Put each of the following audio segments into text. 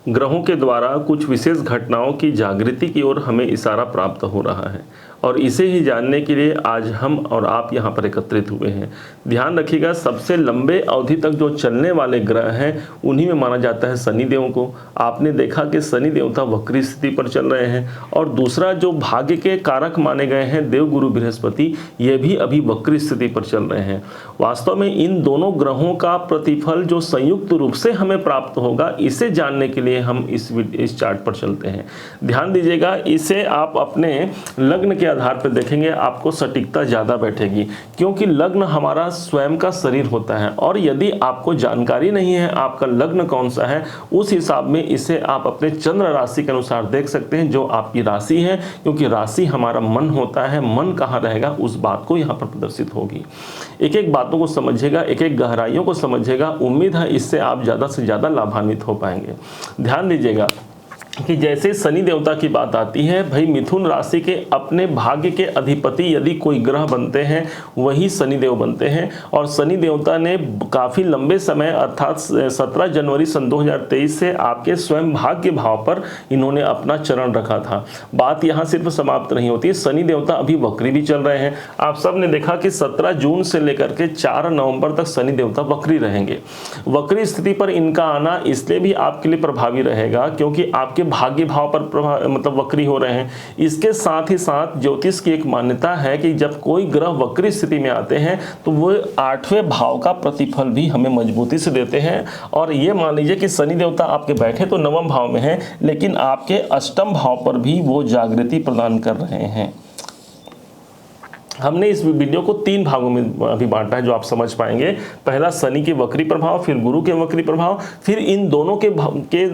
ग्रहों के द्वारा कुछ विशेष घटनाओं की जागृति की ओर हमें इशारा प्राप्त हो रहा है और इसे ही जानने के लिए आज हम और आप यहाँ पर एकत्रित हुए हैं। ध्यान रखिएगा, सबसे लंबे अवधि तक जो चलने वाले ग्रह हैं उन्हीं में माना जाता है शनिदेव को। आपने देखा कि शनि देवता वक्री स्थिति पर चल रहे हैं और दूसरा जो भाग्य के कारक माने गए हैं देवगुरु बृहस्पति, ये भी अभी वक्री स्थिति पर चल रहे हैं। वास्तव में इन दोनों ग्रहों का प्रतिफल जो संयुक्त रूप से हमें प्राप्त होगा, इसे जानने के लिए हम इस चार्ट पर चलते हैं। ध्यान दीजिएगा, इसे आप अपने लग्न के आधार पर देखेंगे, आपको सटीकता ज़्यादा बैठेगी, क्योंकि लग्न हमारा स्वयं का शरीर होता है और यदि आपको जानकारी नहीं है आपका लग्न कौन सा है, उस हिसाब में इसे आप अपने चंद्र राशि के अनुसार देख सकते हैं जो आपकी राशि है, क्योंकि राशि हमारा मन होता है। मन कहाँ रहेगा उस बात को यहाँ पर प्रदर्शित होगी। एक एक बातों को समझिएगा, एक एक गहराइयों को समझिएगा। उम्मीद है इससे आप ज़्यादा से ज़्यादा लाभान्वित हो पाएंगे। ध्यान दीजिएगा कि जैसे शनि देवता की बात आती है, भाई मिथुन राशि के अपने भाग्य के अधिपति यदि कोई ग्रह बनते हैं वही शनि देव बनते हैं। और शनि देवता ने काफ़ी लंबे समय अर्थात 17 जनवरी सन 2023 से आपके स्वयं भाग्य भाव पर इन्होंने अपना चरण रखा था। बात यहाँ सिर्फ समाप्त नहीं होती, शनि देवता अभी वक्री भी चल रहे हैं। आप सब ने देखा कि 17 जून से लेकर के 4 नवंबर तक शनि देवता वक्री रहेंगे। वक्री स्थिति पर इनका आना इसलिए भी आपके लिए प्रभावी रहेगा क्योंकि आपके भाग्य भाव पर मतलब वक्री हो रहे हैं। इसके साथ ही साथ ज्योतिष की एक मान्यता है कि जब कोई ग्रह वक्री स्थिति में आते हैं तो वो 8वें भाव का प्रतिफल भी हमें मजबूती से देते हैं। और ये मान लीजिए कि शनि देवता आपके बैठे तो 9वें भाव में है, लेकिन आपके 8वें भाव पर भी वो जागृति प्रदान कर रहे हैं। हमने इस वीडियो को 3 भागों में अभी बांटा है जो आप समझ पाएंगे। पहला शनि के वक्री प्रभाव, फिर गुरु के वक्री प्रभाव, फिर इन दोनों के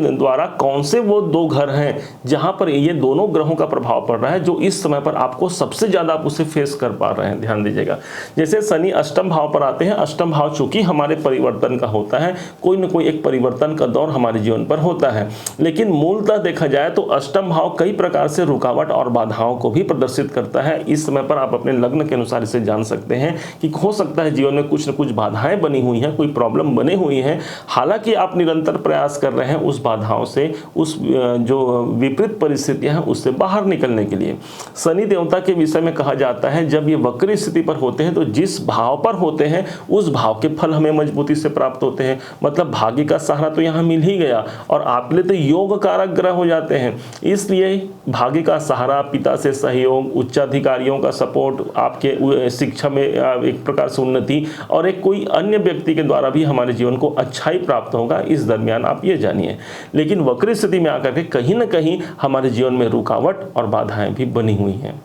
द्वारा कौन से वो 2 घर हैं जहां पर ये दोनों ग्रहों का प्रभाव पड़ रहा है जो इस समय पर आपको सबसे ज़्यादा आप उसे फेस कर पा रहे हैं। ध्यान दीजिएगा, जैसे शनि 8वें भाव पर आते हैं। 8वां भाव चूंकि हमारे परिवर्तन का होता है, कोई न कोई एक परिवर्तन का दौर हमारे जीवन पर होता है, लेकिन मूलतः देखा जाए तो 8वां भाव कई प्रकार से रुकावट और बाधाओं को भी प्रदर्शित करता है। इस समय पर आप अपने लग्न के अनुसार इसे जान सकते हैं कि हो सकता है जीवन में कुछ न कुछ बाधाएं बनी हुई हैं, कोई प्रॉब्लम बनी हुई है। हालांकि आप निरंतर प्रयास कर रहे हैं उस बाधाओं से, उस जो विपरीत परिस्थितियां हैं उससे बाहर निकलने के लिए। शनि देवता के विषय में कहा जाता है जब ये वक्री स्थिति पर होते हैं तो जिस भाव पर होते हैं उस भाव के फल हमें मजबूती से प्राप्त होते हैं। मतलब भाग्य का सहारा तो यहाँ मिल ही गया और आपके लिए तो योग कारक ग्रह हो जाते हैं। इसलिए भाग्य का सहारा, पिता से सहयोग, उच्चाधिकारियों का सपोर्ट, आपके शिक्षा में एक प्रकार से उन्नति और एक कोई अन्य व्यक्ति के द्वारा भी हमारे जीवन को अच्छाई प्राप्त होगा। इस दरमियान आप ये जानिए, लेकिन वक्री स्थिति में आकर के कहीं ना कहीं हमारे जीवन में रुकावट और बाधाएं भी बनी हुई हैं।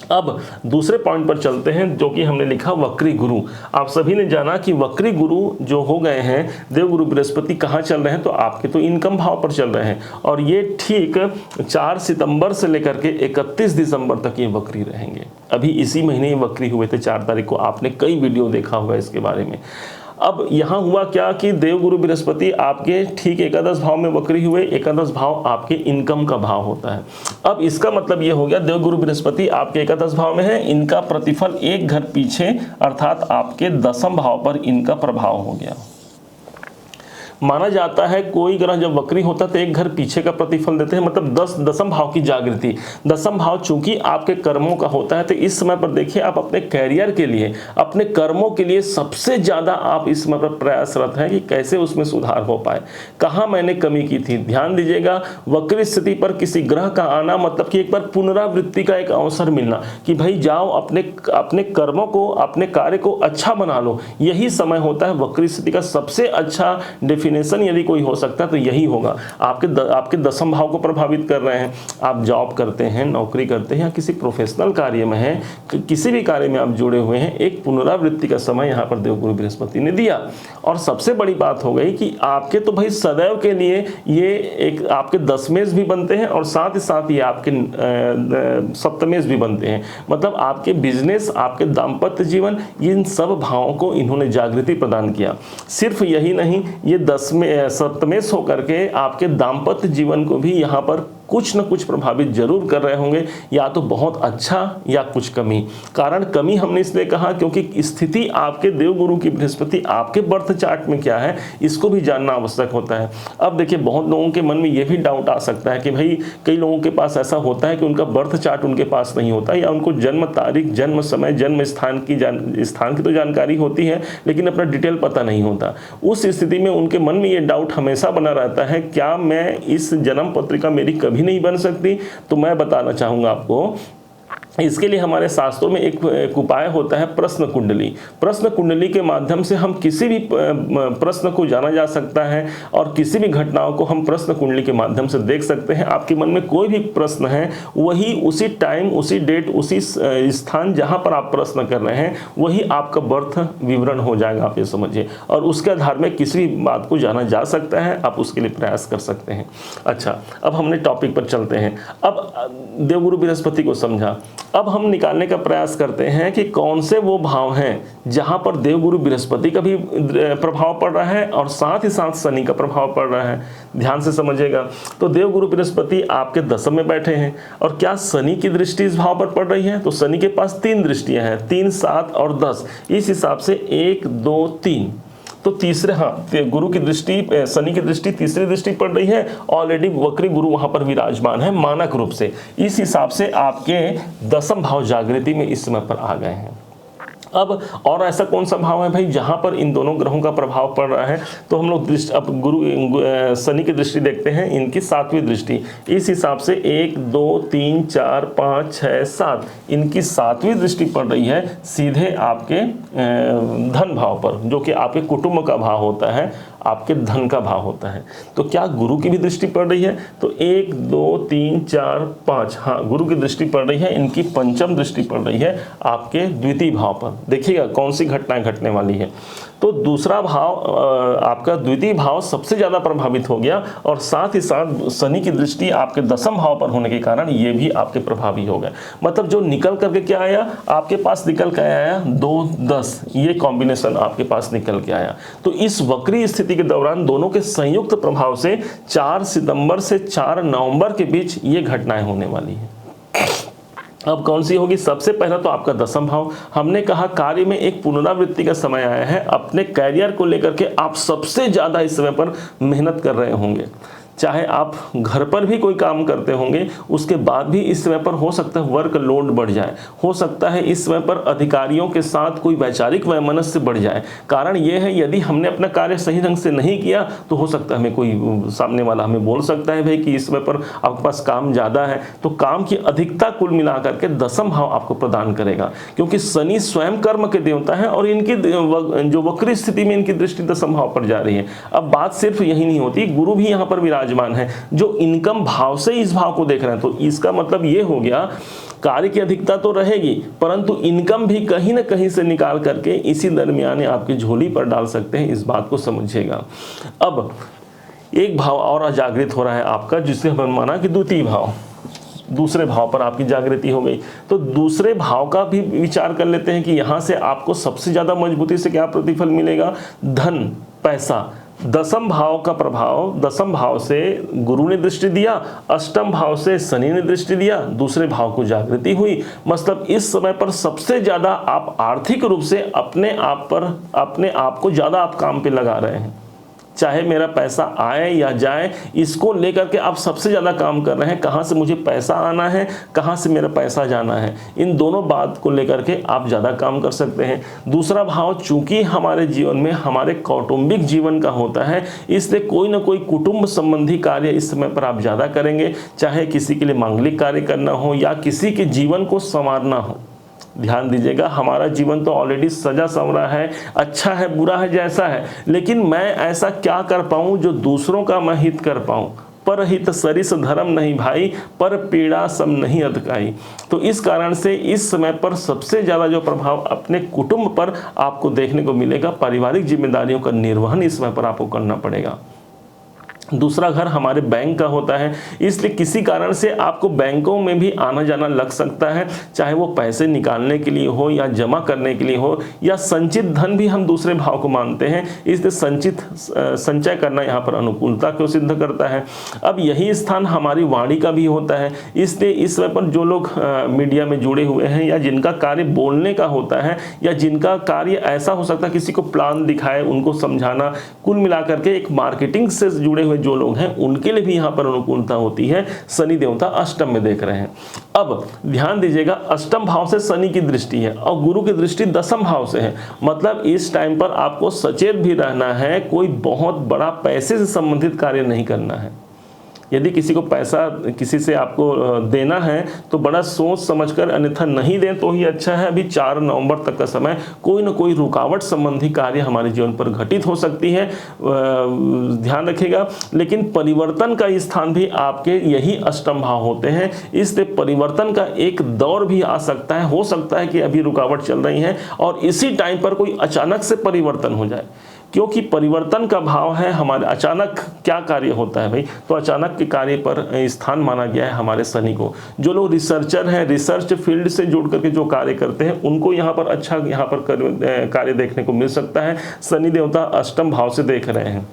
अब दूसरे पॉइंट पर चलते हैं जो कि हमने लिखा वक्री गुरु। आप सभी ने जाना कि वक्री गुरु जो हो गए हैं, देवगुरु बृहस्पति कहाँ चल रहे हैं, तो आपके तो इनकम भाव पर चल रहे हैं और ये ठीक 4 सितंबर से लेकर के 31 दिसंबर तक ये वक्री रहेंगे। अभी इसी महीने ये वक्री हुए थे 4 तारीख को, आपने कई वीडियो देखा होगा इसके बारे में। अब यहाँ हुआ क्या कि देवगुरु बृहस्पति आपके ठीक एकादश भाव में वक्री हुए। एकादश भाव आपके इनकम का भाव होता है। अब इसका मतलब ये हो गया देवगुरु बृहस्पति आपके एकादश भाव में है, इनका प्रतिफल एक घर पीछे अर्थात आपके 10वें भाव पर इनका प्रभाव हो गया। माना जाता है कोई ग्रह जब वक्री होता है तो एक घर पीछे का प्रतिफल देते हैं, मतलब 10वें भाव की जागृति। 10वां भाव चूंकि आपके कर्मों का होता है तो इस समय पर देखिए आप अपने कैरियर के लिए, अपने कर्मों के लिए सबसे ज़्यादा आप इस समय पर प्रयासरत हैं कि कैसे उसमें सुधार हो पाए, कहाँ मैंने कमी की थी। ध्यान दीजिएगा, वक्री स्थिति पर किसी ग्रह का आना मतलब कि एक बार पुनरावृत्ति का एक अवसर मिलना कि भाई जाओ अपने कर्मों को, अपने कार्य को अच्छा बना लो। यही समय होता है वक्री स्थिति का। सबसे अच्छा डेफिनेशन यदि कोई हो सकता है तो यही होगा। आपके 10वें भाव को प्रभावित कर रहे हैं। आप जॉब करते हैं, नौकरी करते हैं या किसी प्रोफेशनल कार्य में हैं, किसी भी कार्य में आप जुड़े हुए हैं, एक पुनरावृत्ति का समय यहाँ पर देवगुरु बृहस्पति ने दिया। और सबसे बड़ी बात हो गई कि आपके तो भाई सदैव के लिए ये एक आपके 10वें भी बनते हैं और साथ ही साथ ये आपके 7वें भी बनते हैं। मतलब आपके बिजनेस, आपके दाम्पत्य जीवन, इन सब भावों को इन्होंने जागृति प्रदान किया। सिर्फ यही नहीं, ये सप्तमेश होकर के आपके दाम्पत्य जीवन को भी यहाँ पर कुछ न कुछ प्रभावित जरूर कर रहे होंगे, या तो बहुत अच्छा या कुछ कमी। कारण कमी हमने इसलिए कहा क्योंकि स्थिति आपके देवगुरु की बृहस्पति आपके बर्थ चार्ट में क्या है इसको भी जानना आवश्यक होता है। अब देखिए बहुत लोगों के मन में यह भी डाउट आ सकता है कि भाई कई लोगों के पास ऐसा होता है कि उनका बर्थ चार्ट उनके पास नहीं होता, या उनको जन्म तारीख, जन्म समय, जन्म स्थान की तो जानकारी होती है लेकिन अपना डिटेल पता नहीं होता। उस स्थिति में उनके मन में ये डाउट हमेशा बना रहता है, क्या मैं इस जन्म पत्रिका मेरी कभी नहीं बन सकती? तो मैं बताना चाहूंगा आपको, इसके लिए हमारे शास्त्रों में एक उपाय होता है प्रश्न कुंडली। प्रश्न कुंडली के माध्यम से हम किसी भी प्रश्न को जाना जा सकता है और किसी भी घटनाओं को हम प्रश्न कुंडली के माध्यम से देख सकते हैं। आपके मन में कोई भी प्रश्न है वही उसी टाइम, उसी डेट, उसी स्थान जहां पर आप प्रश्न कर रहे हैं वही आपका बर्थ विवरण हो जाएगा, आप ये समझिए, और उसके आधार में किसी भी बात को जाना जा सकता है। आप उसके लिए प्रयास कर सकते हैं। अच्छा, अब हमने टॉपिक पर चलते हैं। अब देवगुरु बृहस्पति को समझा, अब हम निकालने का प्रयास करते हैं कि कौन से वो भाव हैं जहां पर देवगुरु बृहस्पति का भी प्रभाव पड़ रहा है और साथ ही साथ शनि का प्रभाव पड़ रहा है। ध्यान से समझिएगा। तो देवगुरु बृहस्पति आपके दशम में बैठे हैं और क्या शनि की दृष्टि इस भाव पर पड़ रही है? तो शनि के पास 3 दृष्टियां हैं, 3, 7 और 10। इस हिसाब से 1, 2, 3, तो तीसरे, गुरु की दृष्टि, शनि की दृष्टि तीसरी दृष्टि पड़ रही है। ऑलरेडी वक्री गुरु वहां पर विराजमान है मानक रूप से। इस हिसाब से आपके दशम भाव जागृति में इस समय पर आ गए हैं। अब और ऐसा कौन सा भाव है भाई जहां पर इन दोनों ग्रहों का प्रभाव पड़ रहा है? तो हम लोग अब शनि की दृष्टि देखते हैं, इनकी 7वीं दृष्टि। इस हिसाब से 1, 2, 3, 4, 5, 6, 7, इनकी 7वीं दृष्टि पड़ रही है सीधे आपके धन भाव पर, जो कि आपके कुटुंब का भाव होता है, आपके धन का भाव होता है। तो क्या गुरु की भी दृष्टि पड़ रही है? तो 1, 2, 3, 4, 5, हाँ, गुरु की दृष्टि पड़ रही है। इनकी पंचम दृष्टि पड़ रही है आपके द्वितीय भाव पर। देखिएगा कौन सी घटनाएं घटने वाली है। तो दूसरा भाव, आपका द्वितीय भाव सबसे ज्यादा प्रभावित हो गया और साथ ही साथ शनि की दृष्टि आपके दशम भाव पर होने के कारण ये भी आपके प्रभावी हो गए। मतलब जो निकल करके क्या आया आपके पास, निकल के आया 2, 10, ये कॉम्बिनेशन आपके पास निकल के आया। तो इस वक्री स्थिति के दौरान दोनों के संयुक्त प्रभाव से 4 सितंबर से 4 नवंबर के बीच ये घटनाएं होने वाली है। अब कौन सी होगी? सबसे पहला तो आपका दशम भाव। हमने कहा कार्य में एक पुनरावृत्ति का समय आया है। अपने कैरियर को लेकर के आप सबसे ज्यादा इस समय पर मेहनत कर रहे होंगे। चाहे आप घर पर भी कोई काम करते होंगे, उसके बाद भी इस समय पर हो सकता है वर्क लोड बढ़ जाए, हो सकता है इस समय पर अधिकारियों के साथ कोई वैचारिक वैमनस्य बढ़ जाए। कारण ये है यदि हमने अपना कार्य सही ढंग से नहीं किया तो हो सकता है हमें कोई सामने वाला हमें बोल सकता है भाई कि इस समय पर आपके पास काम ज़्यादा है। तो काम की अधिकता कुल मिला करके दशम भाव आपको प्रदान करेगा, क्योंकि शनि स्वयं कर्म के देवता है और इनकी जो वक्री स्थिति में इनकी दृष्टि दशम भाव पर जा रही है। अब बात सिर्फ यही नहीं होती, गुरु भी यहाँ पर विराजमान है जो इनकम भाव से इस भाव को देख रहे हैं। तो इसका मतलब ये हो गया कार्य की अधिकता तो रहेगी परंतु इनकम भी कहीं ना कहीं से निकाल करके इसी दरमियान आपकी झोली पर डाल सकते हैं। इस बात को समझिएगा। अब एक भाव और जागृत हो रहा है आपका, जिसे हमने माना कि द्वितीय भाव, दूसरे भाव पर आपकी जागृति हो गई। तो दूसरे भाव का भी विचार कर लेते हैं कि यहां से आपको सबसे ज्यादा मजबूती से क्या प्रतिफल मिलेगा? धन, पैसा। दशम भाव का प्रभाव, दशम भाव से गुरु ने दृष्टि दिया, अष्टम भाव से शनि ने दृष्टि दिया, दूसरे भाव को जागृति हुई। मतलब इस समय पर सबसे ज्यादा आप आर्थिक रूप से अपने आप को ज्यादा आप काम पे लगा रहे हैं। चाहे मेरा पैसा आए या जाए, इसको लेकर के आप सबसे ज़्यादा काम कर रहे हैं। कहाँ से मुझे पैसा आना है, कहाँ से मेरा पैसा जाना है, इन दोनों बात को लेकर के आप ज़्यादा काम कर सकते हैं। दूसरा भाव चूंकि हमारे जीवन में हमारे कौटुंबिक जीवन का होता है, इसलिए कोई ना कोई कुटुंब संबंधी कार्य इस समय पर आप ज़्यादा करेंगे। चाहे किसी के लिए मांगलिक कार्य करना हो या किसी के जीवन को संवारना हो। ध्यान दीजिएगा, हमारा जीवन तो ऑलरेडी सजा संवरा है, अच्छा है बुरा है जैसा है, लेकिन मैं ऐसा क्या कर पाऊं जो दूसरों का मैं हित कर पाऊं। पर हित सरिस धर्म नहीं भाई, पर पीड़ा सम नहीं अधकाई। तो इस कारण से इस समय पर सबसे ज्यादा जो प्रभाव अपने कुटुंब पर आपको देखने को मिलेगा। पारिवारिक जिम्मेदारियों का निर्वहन इस समय पर आपको करना पड़ेगा। दूसरा घर हमारे बैंक का होता है, इसलिए किसी कारण से आपको बैंकों में भी आना जाना लग सकता है, चाहे वो पैसे निकालने के लिए हो या जमा करने के लिए हो, या संचित धन भी हम दूसरे भाव को मानते हैं, इसलिए संचय करना यहाँ पर अनुकूलता को सिद्ध करता है। अब यही स्थान हमारी वाणी का भी होता है, इसलिए इस समय पर जो लोग मीडिया में जुड़े हुए हैं या जिनका कार्य बोलने का होता है या जिनका कार्य ऐसा हो सकता है किसी को प्लान दिखाए, उनको समझाना, कुल मिलाकर के एक मार्केटिंग से जुड़े हुए जो लोग हैं उनके लिए भी यहाँ पर अनुकूलता होती है। शनि देवता अष्टम में देख रहे हैं। अब ध्यान दीजिएगा, अष्टम भाव से शनि की दृष्टि है और गुरु की दृष्टि दसम भाव से है, मतलब इस टाइम पर आपको सचेत भी रहना है, कोई बहुत बड़ा पैसे से संबंधित कार्य नहीं करना है। यदि किसी को पैसा किसी से आपको देना है तो बड़ा सोच समझकर, अन्यथा नहीं दें तो ही अच्छा है। अभी 4 नवंबर तक का समय कोई ना कोई रुकावट संबंधी कार्य हमारे जीवन पर घटित हो सकती है, ध्यान रखिएगा। लेकिन परिवर्तन का स्थान भी आपके यही अष्टम भाव होते हैं, इसलिए परिवर्तन का एक दौर भी आ सकता है। हो सकता है कि अभी रुकावट चल रही है और इसी टाइम पर कोई अचानक से परिवर्तन हो जाए, क्योंकि परिवर्तन का भाव है हमारे। अचानक क्या कार्य होता है भाई, तो अचानक के कार्य पर स्थान माना गया है हमारे शनि को। जो लोग रिसर्चर हैं, रिसर्च फील्ड से जुड़ करके जो कार्य करते हैं, उनको यहाँ पर अच्छा कार्य देखने को मिल सकता है। शनि देवता अष्टम भाव से देख रहे हैं।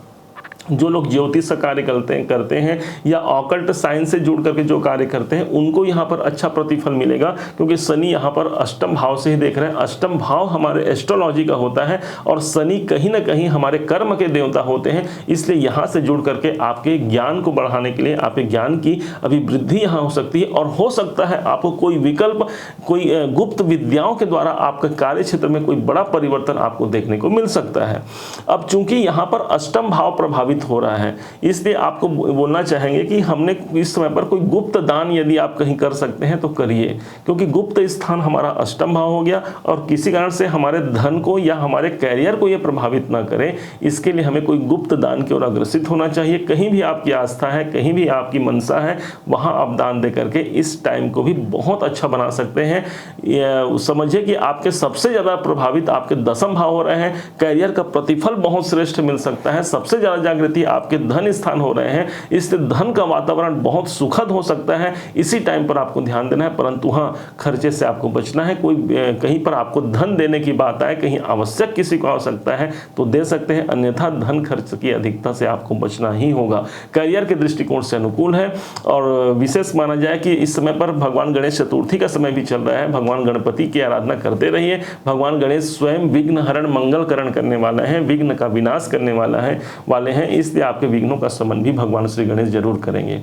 जो लोग ज्योतिष का कार्य करते हैं या ऑकल्ट साइंस से जुड़ करके जो कार्य करते हैं, उनको यहाँ पर अच्छा प्रतिफल मिलेगा, क्योंकि शनि यहाँ पर अष्टम भाव से ही देख रहे हैं। अष्टम भाव हमारे एस्ट्रोलॉजी का होता है और शनि कहीं ना कहीं हमारे कर्म के देवता होते हैं, इसलिए यहाँ से जुड़ करके आपके ज्ञान को बढ़ाने के लिए, आपके ज्ञान की अभिवृद्धि यहाँ हो सकती है। और हो सकता है आपको कोई विकल्प, कोई गुप्त विद्याओं के द्वारा आपके कार्य क्षेत्र में कोई बड़ा परिवर्तन आपको देखने को मिल सकता है। अब चूंकि यहाँ पर अष्टम भाव प्रभावित हो रहा है, इसलिए आपको बोलना चाहेंगे कि हमने इस समय पर कोई गुप्त दान यदि आप कहीं कर सकते हैं तो करिए, क्योंकि गुप्त स्थान हमारा अष्टम भाव हो गया और किसी कारण से हमारे धन को या हमारे कैरियर को यह प्रभावित ना करे, इसके लिए हमें कोई गुप्त दान की ओर अग्रसित होना चाहिए। कहीं भी आपकी आस्था है, कहीं भी आपकी मनसा है, वहां आप दान दे करके इस टाइम को भी बहुत अच्छा बना सकते हैं। समझिए कि आपके सबसे ज्यादा प्रभावित आपके दसम भाव हो रहे हैं, कैरियर का प्रतिफल बहुत श्रेष्ठ मिल सकता है, सबसे ज्यादा जागृति आपके धन स्थान हो रहे हैं, इसलिए धन का वातावरण बहुत सुखद हो सकता है। इसी टाइम पर आपको ध्यान देना है, परंतु हाँ, खर्चे से आपको बचना है। कोई कहीं पर आपको धन देने की बात आए, कहीं आवश्यक किसी को आवश्यकता है तो दे सकते हैं, अन्यथा धन खर्च की अधिकता से आपको बचना ही होगा। करियर के दृष्टिकोण से अनुकूल है और विशेष माना जाए कि इस समय पर भगवान गणेश चतुर्थी का समय भी चल रहा है। भगवान गणपति की आराधना करते रहिए। भगवान गणेश स्वयं विघ्न हरण मंगलकरण करने वाला है, विघ्न का विनाश करने वाले हैं, इसलिए आपके विघ्नों का शमन भी भगवान श्री गणेश जरूर करेंगे।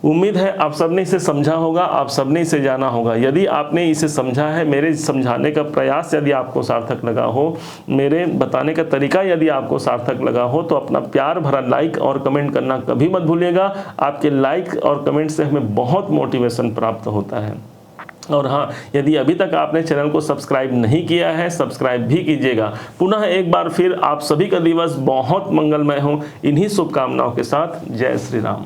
उम्मीद है आप सबने इसे समझा होगा, आप सबने इसे जाना होगा। यदि आपने इसे समझा है, मेरे समझाने का प्रयास यदि आपको सार्थक लगा हो, मेरे बताने का तरीका यदि आपको सार्थक लगा हो, तो अपना प्यार भरा लाइक और कमेंट करना कभी मत भूलिएगा। आपके लाइक और कमेंट से हमें बहुत मोटिवेशन प्राप्त होता है। और हाँ, यदि अभी तक आपने चैनल को सब्सक्राइब नहीं किया है, सब्सक्राइब भी कीजिएगा। पुनः एक बार फिर आप सभी का दिवस बहुत मंगलमय हो, इन्हीं शुभकामनाओं के साथ। जय श्री राम।